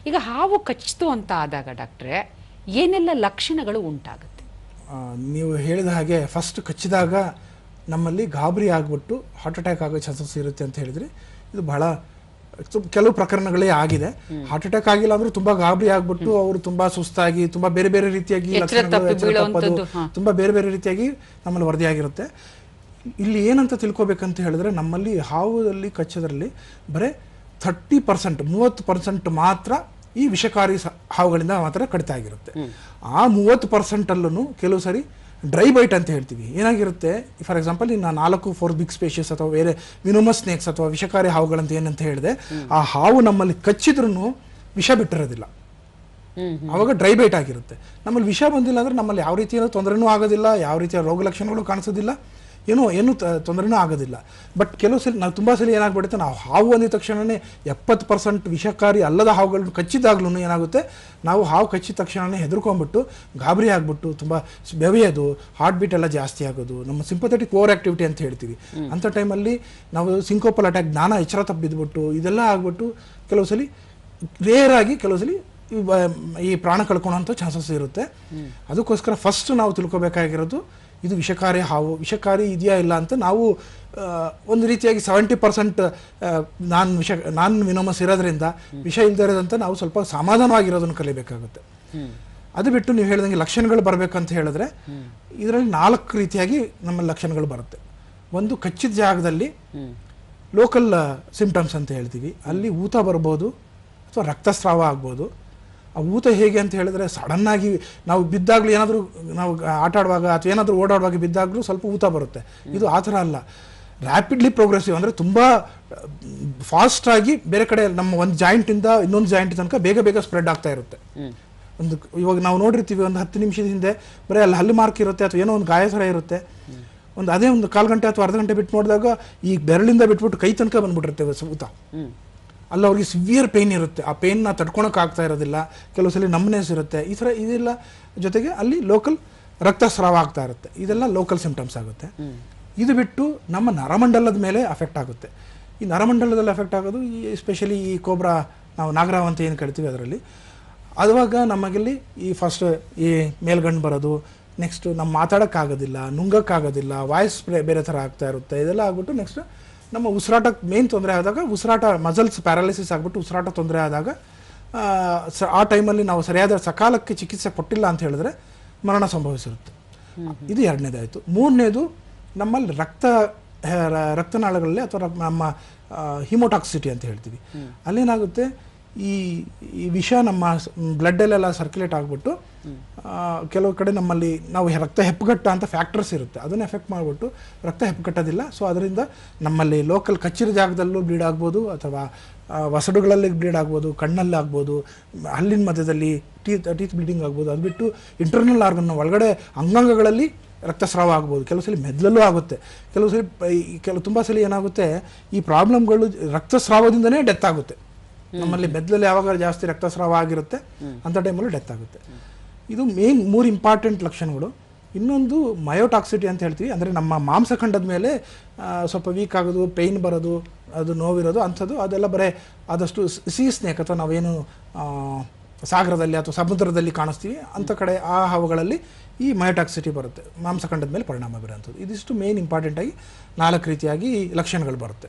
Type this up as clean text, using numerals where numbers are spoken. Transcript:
ಈಗ ಹಾವು ಕಚ್ಚಿತು ಅಂತ ಆದಾಗ ಡಾಕ್ಟ್ರೆ ಏನೆಲ್ಲ ಲಕ್ಷಣಗಳು ಉಂಟಾಗುತ್ತೆ? ನೀವು ಹೇಳಿದ ಹಾಗೆ ಫಸ್ಟ್ ಕಚ್ಚಿದಾಗ ನಮ್ಮಲ್ಲಿ ಗಾಬರಿ ಆಗಿಬಿಟ್ಟು ಹಾರ್ಟ್ ಅಟ್ಯಾಕ್ ಆಗೋ ಚಾನ್ಸಸ್ ಇರುತ್ತೆ ಅಂತ ಹೇಳಿದ್ರಿ. ಇದು ಬಹಳ ಕೆಲವು ಪ್ರಕರಣಗಳೇ ಆಗಿದೆ. ಹಾರ್ಟ್ ಅಟ್ಯಾಕ್ ಆಗಿಲ್ಲ ಅಂದ್ರೂ ತುಂಬಾ ಗಾಬರಿ ಆಗ್ಬಿಟ್ಟು ಅವರು ತುಂಬಾ ಸುಸ್ತಾಗಿ ತುಂಬಾ ಬೇರೆ ಬೇರೆ ರೀತಿಯಾಗಿ ತುಂಬಾ ಬೇರೆ ಬೇರೆ ರೀತಿಯಾಗಿ ನಮ್ಮಲ್ಲಿ ವರದಿಯಾಗಿರುತ್ತೆ. ಇಲ್ಲಿ ಏನಂತ ತಿಳ್ಕೊಬೇಕಂತ ಹೇಳಿದ್ರೆ ನಮ್ಮಲ್ಲಿ ಹಾವುದಲ್ಲಿ ಕಚ್ಚೋದ್ರಲ್ಲಿ ಬರೀ 30% 30% ಮಾತ್ರ ಈ ವಿಷಕಾರಿ ಹಾವುಗಳಿಂದ ಮಾತ್ರ ಕಡಿತ ಆಗಿರುತ್ತೆ. ಆ 30% ಅಲ್ಲೂ ಕೆಲವು ಸರಿ ಡ್ರೈ ಬೈಟ್ ಅಂತ ಹೇಳ್ತೀವಿ. ಏನಾಗಿರುತ್ತೆ, ಫಾರ್ ಎಕ್ಸಾಂಪಲ್ ಇನ್ನು 4 ಬಿಗ್ ಸ್ಪೇಷಿಯಸ್ ಅಥವಾ ಬೇರೆ ವಿನೋಮಸ್ ಸ್ನೇಕ್ಸ್ ಅಥವಾ ವಿಷಕಾರಿ ಹಾವುಗಳಂತ ಏನಂತ ಹೇಳಿದೆ, ಆ ಹಾವು ನಮ್ಮಲ್ಲಿ ಕಚ್ಚಿದ್ರೂ ವಿಷ ಬಿಟ್ಟಿರೋದಿಲ್ಲ, ಆವಾಗ ಡ್ರೈ ಬೈಟ್ ಆಗಿರುತ್ತೆ. ನಮ್ಮಲ್ಲಿ ವಿಷ ಬಂದಿಲ್ಲ ಅಂದ್ರೆ ನಮ್ಮಲ್ಲಿ ಯಾವ ರೀತಿಯ ತೊಂದರೆನೂ ಆಗೋದಿಲ್ಲ, ಯಾವ ರೀತಿಯ ರೋಗ ಲಕ್ಷಣಗಳು ಕಾಣಿಸೋದಿಲ್ಲ, ಏನು ತೊಂದರೆನೂ ಆಗೋದಿಲ್ಲ. ಬಟ್ ಕೆಲವು ಸಲ ನಾವು ತುಂಬ ಸಲ ಏನಾಗ್ಬಿಡುತ್ತೆ, ನಾವು ಹಾವು ಅಂದಿದ ತಕ್ಷಣವೇ 70% ವಿಷಕಾರಿ ಅಲ್ಲದ ಹಾವುಗಳನ್ನು ಕಚ್ಚಿದಾಗ್ಲೂ ಏನಾಗುತ್ತೆ, ನಾವು ಹಾವು ಕಚ್ಚಿದ ತಕ್ಷಣವೇ ಹೆದರ್ಕೊಂಡ್ಬಿಟ್ಟು ಗಾಬರಿ ಆಗಿಬಿಟ್ಟು ತುಂಬ ಬೆವೆಯೋದು, ಹಾರ್ಟ್ ಬೀಟ್ ಎಲ್ಲ ಜಾಸ್ತಿ ಆಗೋದು, ನಮ್ಮ ಸಿಂಪಥೆಟಿಕ್ ಓವರ್ ಆಕ್ಟಿವಿಟಿ ಅಂತ ಹೇಳ್ತೀವಿ. ಅಂಥ ಟೈಮಲ್ಲಿ ನಾವು ಸಿಂಕೋಪಲ್ ಅಟ್ಯಾಕ್, ಜ್ಞಾನ ಎಚ್ಚರ ತಪ್ಪಿದ್ಬಿಟ್ಟು ಇದೆಲ್ಲ ಆಗ್ಬಿಟ್ಟು ಕೆಲವು ಸಲ ರೇರಾಗಿ ಕೆಲವು ಸಲ ಈ ಪ್ರಾಣ ಕಳ್ಕೊಳ್ಳೋಂಥ ಚಾನ್ಸಸ್ ಇರುತ್ತೆ. ಅದಕ್ಕೋಸ್ಕರ ಫಸ್ಟ್ ನಾವು ತಿಳ್ಕೊಬೇಕಾಗಿರೋದು ಇದು ವಿಷಕಾರಿ ಹಾವು, ವಿಷಕಾರಿ ಇದೆಯಾ ಇಲ್ಲ ಅಂತ ನಾವು ಒಂದು ರೀತಿಯಾಗಿ 70% ನಾನ್ ವಿನೋಮಸ್ ಇರೋದ್ರಿಂದ ವಿಷ ಇಲ್ಲದೆ ಇರೋದಂತ ನಾವು ಸ್ವಲ್ಪ ಸಮಾಧಾನವಾಗಿರೋದನ್ನು ಕಲಿಬೇಕಾಗುತ್ತೆ. ಅದು ಬಿಟ್ಟು ನೀವು ಹೇಳಿದಂಗೆ ಲಕ್ಷಣಗಳು ಬರಬೇಕಂತ ಹೇಳಿದ್ರೆ ಇದರಲ್ಲಿ 4 ರೀತಿಯಾಗಿ ನಮ್ಮ ಲಕ್ಷಣಗಳು ಬರುತ್ತೆ. ಒಂದು, ಕಚ್ಚಿದ ಜಾಗದಲ್ಲಿ ಲೋಕಲ್ ಸಿಂಪ್ಟಮ್ಸ್ ಅಂತ ಹೇಳ್ತೀವಿ, ಅಲ್ಲಿ ಊತ ಬರ್ಬೋದು ಅಥವಾ ರಕ್ತಸ್ರಾವ ಆಗ್ಬೋದು. ಆ ಊತ ಹೇಗೆ ಅಂತ ಹೇಳಿದ್ರೆ ಸಡನ್ನಾಗಿ ನಾವು ಬಿದ್ದಾಗಲೂ ಏನಾದರೂ ನಾವು ಆಟ ಆಡುವಾಗ ಅಥವಾ ಏನಾದರೂ ಓಡಾಡುವಾಗ ಬಿದ್ದಾಗಲೂ ಸ್ವಲ್ಪ ಊತ ಬರುತ್ತೆ. ಇದು ಆ ಥರ ಅಲ್ಲ, ರ್ಯಾಪಿಡ್ಲಿ ಪ್ರೋಗ್ರೆಸಿವ್, ಅಂದರೆ ತುಂಬ ಫಾಸ್ಟಾಗಿ ಬೇರೆ ಕಡೆ ನಮ್ಮ ಒಂದು ಜಾಯಿಂಟಿಂದ ಇನ್ನೊಂದು ಜಾಯಿಂಟ್ ತನಕ ಬೇಗ ಬೇಗ ಸ್ಪ್ರೆಡ್ ಆಗ್ತಾ ಇರುತ್ತೆ. ಇವಾಗ ನಾವು ನೋಡಿರ್ತೀವಿ, ಒಂದು 10 ನಿಮಿಷದ ಹಿಂದೆ ಬರೀ ಅಲ್ಲಿ ಹಲ್ಲು ಮಾರ್ಕ್ ಇರುತ್ತೆ ಅಥವಾ ಏನೋ ಒಂದು ಗಾಯ ಥರ ಇರುತ್ತೆ, ಅದೇ ಒಂದು 1/4 ಗಂಟೆ ಅಥವಾ ಅರ್ಧ ಗಂಟೆ ಬಿಟ್ಟು ನೋಡಿದಾಗ ಈ ಬೆರಳಿಂದ ಬಿಟ್ಬಿಟ್ಟು ಕೈ ತನಕ ಬಂದ್ಬಿಟ್ಟಿರುತ್ತೆ ಊತ. ಅಲ್ಲಿ ಅವ್ರಿಗೆ ಸಿವಿಯರ್ ಪೇಯ್ನ್ ಇರುತ್ತೆ, ಆ ಪೇಯ್ನ ತಡ್ಕೊಳಕ್ಕೆ ಆಗ್ತಾ ಇರೋದಿಲ್ಲ, ಕೆಲವು ಸಲ ನಮ್ನೆಸ್ ಇರುತ್ತೆ, ಈ ಥರ ಇದೆಲ್ಲ. ಜೊತೆಗೆ ಅಲ್ಲಿ ಲೋಕಲ್ ರಕ್ತಸ್ರಾವ ಆಗ್ತಾ ಇರುತ್ತೆ, ಇದೆಲ್ಲ ಲೋಕಲ್ ಸಿಂಪ್ಟಮ್ಸ್ ಆಗುತ್ತೆ. ಇದು ಬಿಟ್ಟು ನಮ್ಮ ನರಮಂಡಲದ ಮೇಲೆ ಅಫೆಕ್ಟ್ ಆಗುತ್ತೆ. ಈ ನರಮಂಡಲದಲ್ಲಿ ಅಫೆಕ್ಟ್ ಆಗೋದು ಎಸ್ಪೆಷಲಿ ಈ ಕೋಬ್ರಾ, ನಾವು ನಾಗರಾವ್ ಅಂತ ಏನು ಕರಿತೀವಿ ಅದರಲ್ಲಿ. ಅದುವಾಗ ನಮಗಲ್ಲಿ ಈ ಫಸ್ಟ್ ಈ ಮೇಲ್ಗಣ್ಣು ಬರೋದು, ನೆಕ್ಸ್ಟು ನಮ್ಮ ಮಾತಾಡೋಕ್ಕಾಗೋದಿಲ್ಲ, ನುಂಗಕ್ಕಾಗೋದಿಲ್ಲ, ವಾಯ್ಸ್ ಬೇರೆ ಥರ ಆಗ್ತಾ ಇರುತ್ತೆ, ಇದೆಲ್ಲ ಆಗ್ಬಿಟ್ಟು ನೆಕ್ಸ್ಟ್ ನಮ್ಮ ಉಸಿರಾಟಕ್ಕೆ ಮೇನ್ ತೊಂದರೆ ಆದಾಗ, ಉಸಿರಾಟ ಮಸಲ್ಸ್ ಪ್ಯಾರಾಲಿಸಿಸ್ ಆಗಿಬಿಟ್ಟು ಉಸಿರಾಟ ತೊಂದರೆ ಆದಾಗ ಆ ಟೈಮಲ್ಲಿ ನಾವು ಸರಿಯಾದ ಸಕಾಲಕ್ಕೆ ಚಿಕಿತ್ಸೆ ಕೊಟ್ಟಿಲ್ಲ ಅಂತ ಹೇಳಿದ್ರೆ ಮರಣ ಸಂಭವಿಸಿರುತ್ತೆ. ಇದು 2ನೇದಾಯಿತು. 3ನೇದು, ನಮ್ಮಲ್ಲಿ ರಕ್ತನಾಳಗಳಲ್ಲಿ ಅಥವಾ ನಮ್ಮ ಹಿಮೋಟಾಕ್ಸಿಟಿ ಅಂತ ಹೇಳ್ತೀವಿ, ಅಲ್ಲೇನಾಗುತ್ತೆ, ಈ ವಿಷ ನಮ್ಮ ಬ್ಲಡ್ಡಲ್ಲೆಲ್ಲ ಸರ್ಕ್ಯುಲೇಟ್ ಆಗಿಬಿಟ್ಟು ಕೆಲವು ಕಡೆ ನಮ್ಮಲ್ಲಿ ನಾವು ರಕ್ತ ಹೆಪ್ಪುಗಟ್ಟ ಅಂತ ಫ್ಯಾಕ್ಟರ್ಸ್ ಇರುತ್ತೆ, ಅದನ್ನು ಎಫೆಕ್ಟ್ ಮಾಡಿಬಿಟ್ಟು ರಕ್ತ ಹೆಪ್ಪುಗಟ್ಟೋದಿಲ್ಲ. ಸೊ ಅದರಿಂದ ನಮ್ಮಲ್ಲಿ ಲೋಕಲ್ ಕಚ್ಚಿದ ಜಾಗದಲ್ಲೂ ಬ್ಲೀಡ್ ಆಗ್ಬೋದು, ಅಥವಾ ವಸಡುಗಳಲ್ಲಿ ಬ್ಲೀಡ್ ಆಗ್ಬೋದು, ಕಣ್ಣಲ್ಲಿ ಆಗ್ಬೋದು, ಹಲ್ಲಿನ ಮಧ್ಯದಲ್ಲಿ ಟೀತ್ ಬ್ಲೀಡಿಂಗ್ ಆಗ್ಬೋದು. ಅದು ಬಿಟ್ಟು ಇಂಟರ್ನಲ್ ಆರ್ಗನ್ ಒಳಗಡೆ ಅಂಗಾಂಗಗಳಲ್ಲಿ ರಕ್ತಸ್ರಾವ ಆಗ್ಬೋದು, ಕೆಲವು ಸಲ ಮೆದುಳಲ್ಲೂ ಆಗುತ್ತೆ, ತುಂಬ ಸಲ ಏನಾಗುತ್ತೆ, ಈ ಪ್ರಾಬ್ಲಮ್ಗಳು ರಕ್ತಸ್ರಾವದಿಂದನೇ ಡೆತ್ ಆಗುತ್ತೆ. ನಮ್ಮಲ್ಲಿ ಮೆದುಳಲ್ಲಿ ಯಾವಾಗ ಜಾಸ್ತಿ ರಕ್ತಸ್ರಾವ ಆಗಿರುತ್ತೆ ಅಂಥ ಟೈಮಲ್ಲಿ ಡೆತ್ ಆಗುತ್ತೆ. ಇದು ಮೇನ್ 3 ಇಂಪಾರ್ಟೆಂಟ್ ಲಕ್ಷಣಗಳು. ಇನ್ನೊಂದು ಮಯೋಟಾಕ್ಸಿಟಿ ಅಂತ ಹೇಳ್ತೀವಿ, ಅಂದರೆ ನಮ್ಮ ಮಾಂಸಖಂಡದ ಮೇಲೆ ಸ್ವಲ್ಪ ವೀಕ್ ಆಗೋದು, ಪೇಯ್ನ್ ಬರೋದು, ಅದು ನೋವಿರೋದು ಅಂಥದ್ದು. ಅದೆಲ್ಲ ಬರೀ ಆದಷ್ಟು ಸೀ ಸ್ನೇಕ್ ಅಥವಾ ನಾವೇನು ಸಾಗರದಲ್ಲಿ ಅಥವಾ ಸಮುದ್ರದಲ್ಲಿ ಕಾಣಿಸ್ತೀವಿ ಅಂಥ ಕಡೆ ಆ ಹಾವುಗಳಲ್ಲಿ ಈ ಮಯೋಟಾಕ್ಸಿಟಿ ಬರುತ್ತೆ, ಮಾಂಸಖಂಡದ ಮೇಲೆ ಪರಿಣಾಮ ಬೀರೋಂಥದ್ದು. ಇದಿಷ್ಟು ಮೇನ್ ಇಂಪಾರ್ಟೆಂಟಾಗಿ 4 ರೀತಿಯಾಗಿ ಲಕ್ಷಣಗಳು ಬರುತ್ತೆ.